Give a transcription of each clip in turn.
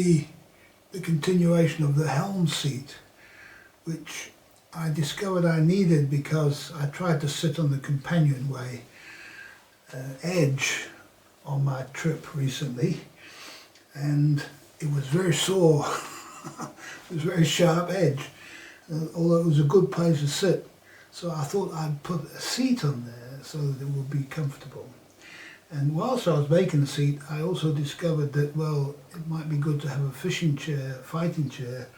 be the continuation of the Helm seat, which I discovered I needed because I tried to sit on the companionway edge on my trip recently, and it was very sore. It was a very sharp edge, although it was a good place to sit. So I thought I'd put a seat on there so that it would be comfortable. And whilst I was making the seat, I also discovered that, well, it might be good to have a fishing chair, fighting chair.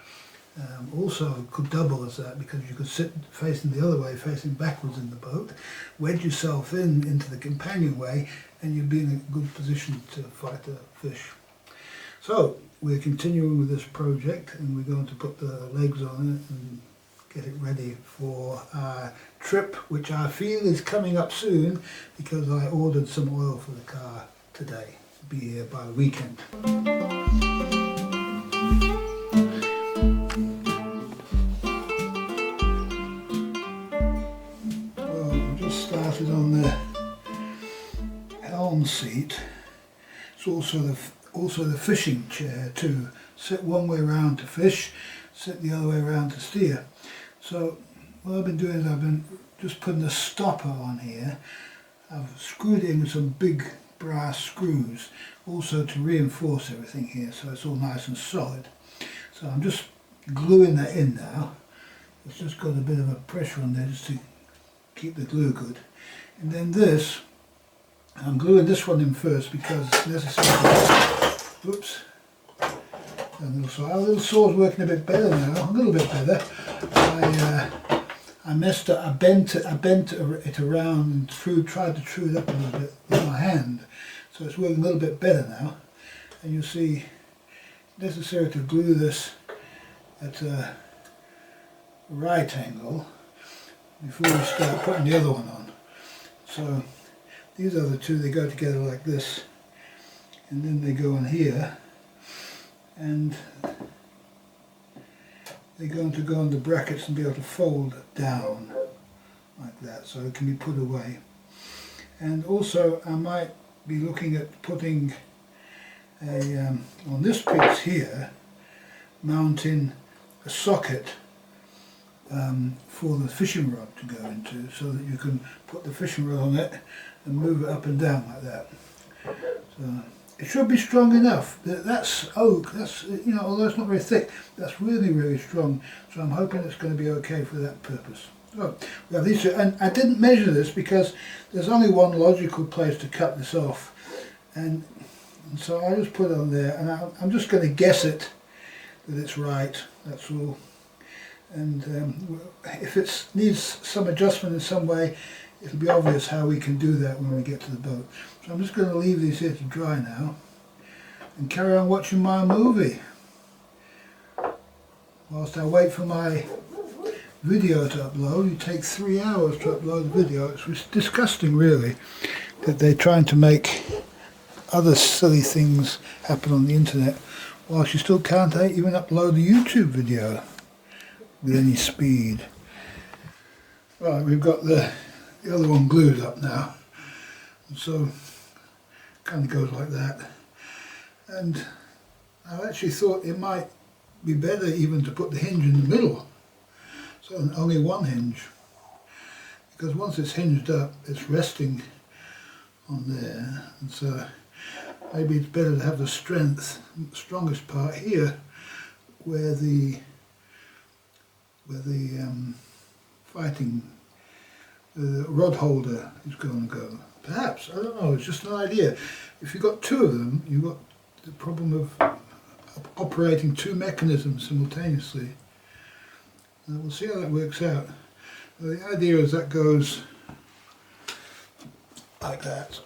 Also could double as that, because you could sit facing the other way, facing backwards in the boat, wedge yourself into the companionway, and you'd be in a good position to fight a fish. So we're continuing with this project, and we're going to put the legs on it and get it ready for our trip, which I feel is coming up soon because I ordered some oil for the car today. It'll be here by the weekend. Well, we just started on the Helm seat. It's also the fishing chair too. Sit one way around to fish, sit the other way around to steer. So what I've been doing is I've been just putting a stopper on here. I've screwed it in with some big brass screws, also to reinforce everything here so it's all nice and solid. So I'm just gluing that in now. It's just got a bit of a pressure on there just to keep the glue good. And then this, I'm gluing this one in first because it's necessary. Oops. And also our little saw's working a bit better now, a little bit better. I messed up, I bent it around and tried to true it up a little bit with my hand. So it's working a little bit better now. And you'll see it's necessary to glue this at a right angle before we start putting the other one on. So these other two, they go together like this, and then they go on here, and they're going to go on the brackets and be able to fold down like that, so it can be put away. And also I might be looking at putting a on this piece here, mounting a socket for the fishing rod to go into, so that you can put the fishing rod on it and move it up and down like that. So it should be strong enough. That's oak, that's, you know, although it's not very thick, that's really, really strong. So I'm hoping it's going to be okay for that purpose. So we have these two, and I didn't measure this because there's only one logical place to cut this off. And so I just put it on there, and I'm just going to guess it, that it's right, that's all. And if it needs some adjustment in some way, it'll be obvious how we can do that when we get to the boat. So I'm just going to leave these here to dry now and carry on watching my movie whilst I wait for my video to upload. It takes 3 hours to upload the video. It's disgusting, really, that they're trying to make other silly things happen on the internet whilst you still can't even upload a YouTube video with any speed. Right, we've got the other one glued up now, and so kind of goes like that. And I actually thought it might be better even to put the hinge in the middle, so only one hinge, because once it's hinged up it's resting on there, and so maybe it's better to have the strongest part here where the rod holder is going to go. Perhaps, I don't know, it's just an idea. If you've got two of them, you've got the problem of operating two mechanisms simultaneously. And we'll see how that works out. Well, the idea is that goes like that.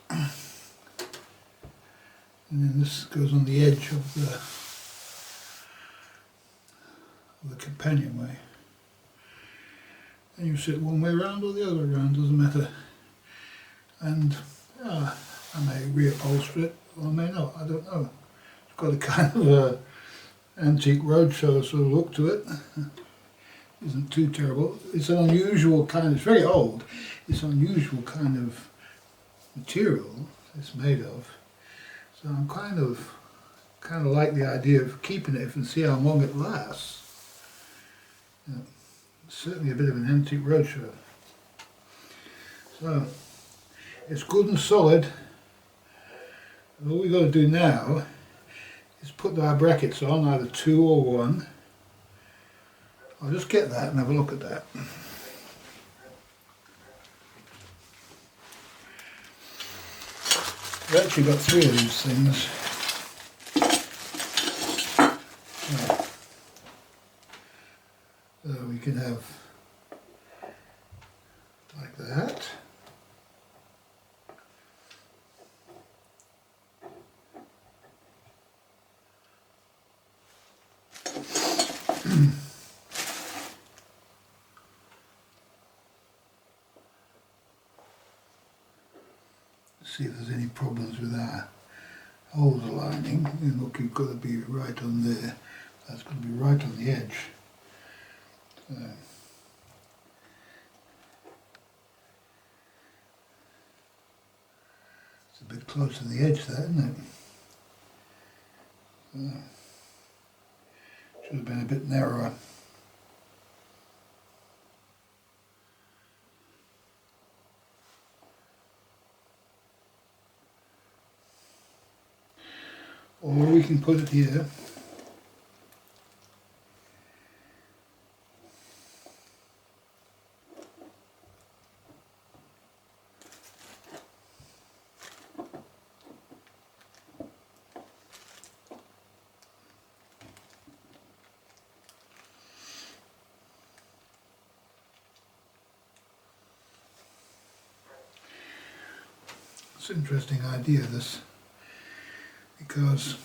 And then this goes on the edge of the companionway. And you sit one way around or the other way around, doesn't matter. And I may reupholster it, or I may not, I don't know. It's got a kind of antique roadshow sort of look to it. Isn't too terrible. It's an unusual kind, it's very old, it's an unusual kind of material it's made of. So I'm kind of kind of like the idea of keeping it and see how long it lasts. Yeah, certainly a bit of an antique roadshow. So it's good and solid. And all we've got to do now is put our brackets on, either 2 or 1. I'll just get that and have a look at that. We've actually got 3 of these things. Right. So we can have like that. See if there's any problems with our holes aligning. And look, you've got to be right on there. That's got to be right on the edge. So, it's a bit close to the edge there, isn't it? So, should have been a bit narrower. Or we can put it here. It's an interesting idea, this, because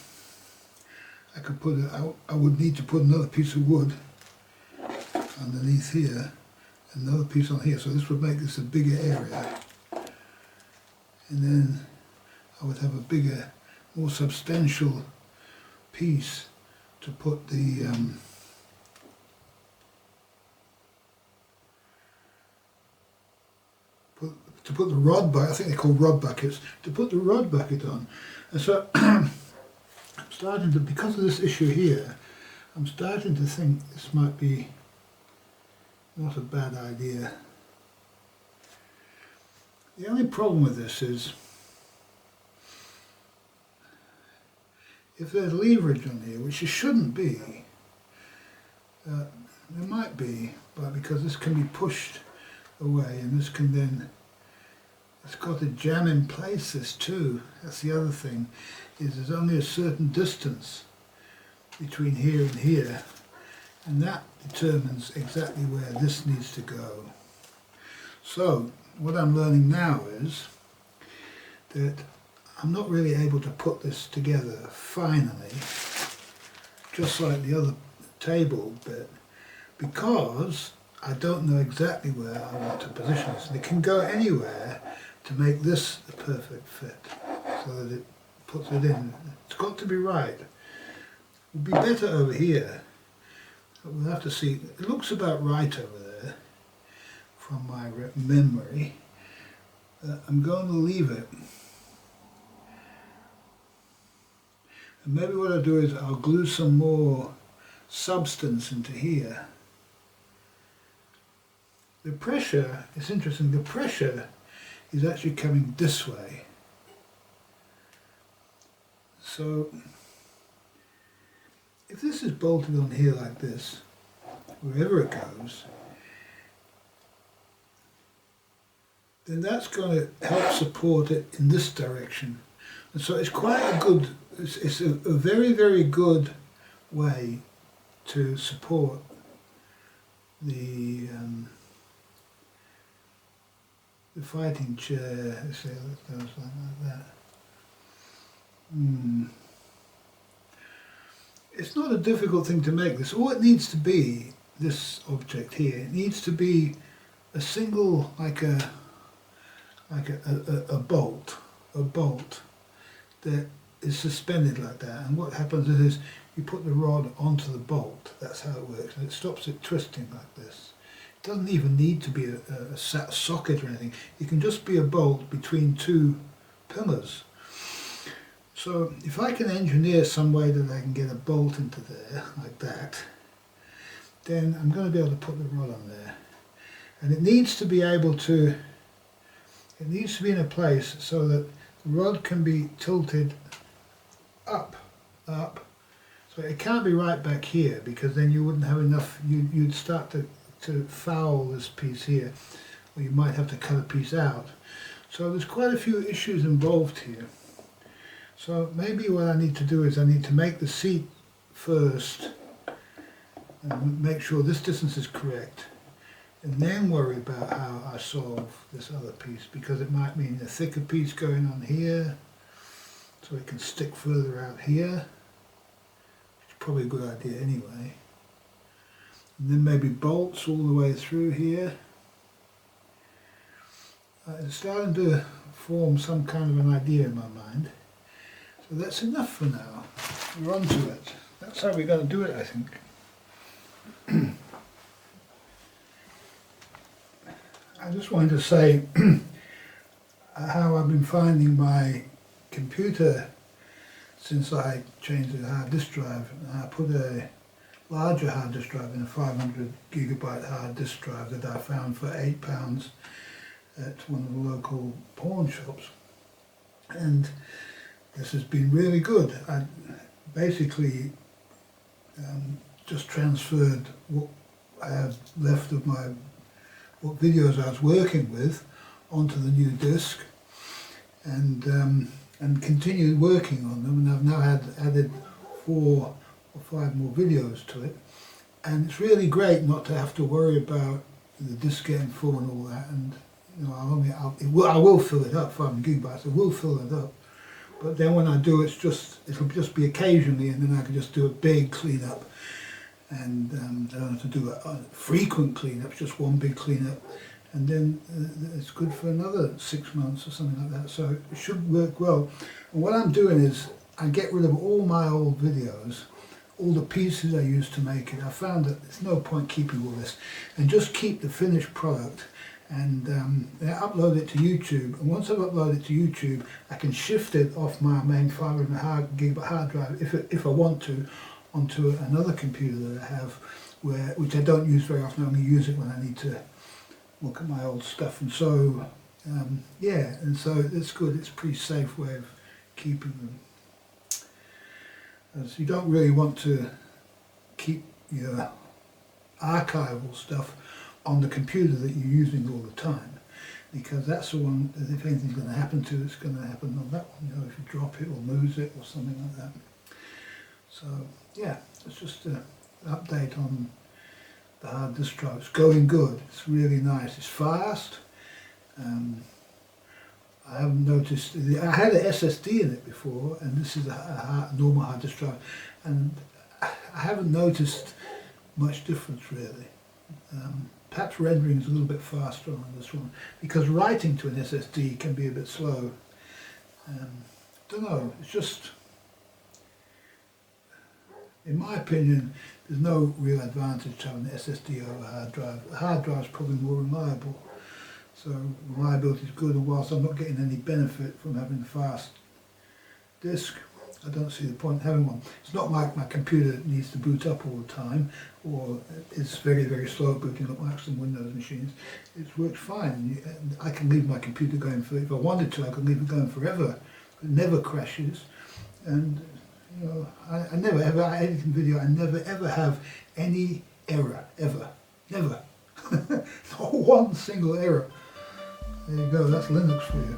I could put it out. I would need to put another piece of wood underneath here, another piece on here, so this would make this a bigger area, and then I would have a bigger, more substantial piece to put the put the rod bucket. I think they're called rod buckets. To put the rod bucket on, and so I'm starting to, because of this issue here, I'm starting to think this might be not a bad idea. The only problem with this is if there's leverage on here, which there shouldn't be, there might be, but because this can be pushed away and this can then, it's got to jam in place, this too. That's the other thing, is there's only a certain distance between here and here, and that determines exactly where this needs to go. So what I'm learning now is that I'm not really able to put this together finally, just like the other table bit, because I don't know exactly where I want to position this. And it can go anywhere to make this the perfect fit, so that it puts it in. It's got to be right. It would be better over here. But we'll have to see. It looks about right over there from my memory. I'm going to leave it. And maybe what I'll do is I'll glue some more substance into here. The pressure, it's interesting, the pressure is actually coming this way. So if this is bolted on here like this, wherever it goes, then that's going to help support it in this direction. And so it's quite a good, it's a very, very good way to support the fighting chair. Let's see how it goes like that. It's not a difficult thing to make this. All it needs to be, this object here, it needs to be a single, like a bolt that is suspended like that. And what happens is you put the rod onto the bolt. That's how it works, and it stops it twisting like this. It doesn't even need to be a socket or anything. It can just be a bolt between two pillars. So if I can engineer some way that I can get a bolt into there, like that, then I'm going to be able to put the rod on there. And it needs to be able to, it needs to be in a place so that the rod can be tilted up. So it can't be right back here, because then you wouldn't have enough, you'd start to foul this piece here, or you might have to cut a piece out. So there's quite a few issues involved here. So maybe what I need to do is I need to make the seat first and make sure this distance is correct, and then worry about how I solve this other piece, because it might mean a thicker piece going on here so it can stick further out here, which is probably a good idea anyway. And then maybe bolts all the way through here. It's starting to form some kind of an idea in my mind. So that's enough for now. We're on to it. That's how we're going to do it, I think. I just wanted to say how I've been finding my computer since I changed the hard disk drive. I put a larger hard disk drive in, a 500 gigabyte hard disk drive that I found for £8 at one of the local pawn shops. And this has been really good. I basically just transferred what I had left of what videos I was working with onto the new disc, and continued working on them, and I've now added 4 or 5 more videos to it, and it's really great not to have to worry about the disc getting full and all that. And you know, I will fill it up, 500 gigabytes, I will fill it up. But then when I do, it'll just be occasionally, and then I can just do a big cleanup, and I don't have to do a frequent cleanup, just one big cleanup, and then it's good for another 6 months or something like that. So it should work well. And what I'm doing is I get rid of all my old videos, all the pieces I used to make it. I found that there's no point keeping all this, and just keep the finished product. And I upload it to YouTube, and once I've uploaded it to YouTube, I can shift it off my main 500 gigabyte hard drive, if I want to, onto another computer that I have, which I don't use very often. I only use it when I need to look at my old stuff. And so, yeah, and so it's good. It's a pretty safe way of keeping them. So you don't really want to keep your archival stuff on the computer that you're using all the time, because that's the one that if anything's going to happen to, it's going to happen on that one. You know, if you drop it or lose it or something like that. So yeah, it's just an update on the hard disk drive. It's going good. It's really nice. It's fast. I haven't noticed. I had an SSD in it before, and this is a normal hard disk drive, and I haven't noticed much difference really. Perhaps rendering is a little bit faster on this one, because writing to an SSD can be a bit slow. Don't know, it's just, in my opinion, there's no real advantage to having an SSD over a hard drive. A hard drive is probably more reliable, so reliability is good, and whilst I'm not getting any benefit from having a fast disk, I don't see the point in having one. It's not like my computer needs to boot up all the time, or it's very, very slow booting up like some Windows machines. It works fine. I can leave my computer going for, if I wanted to, I could leave it going forever. It never crashes. And you know, I never ever, I edit in video, I never ever have any error, ever. Never. Not one single error. There you go, that's Linux for you.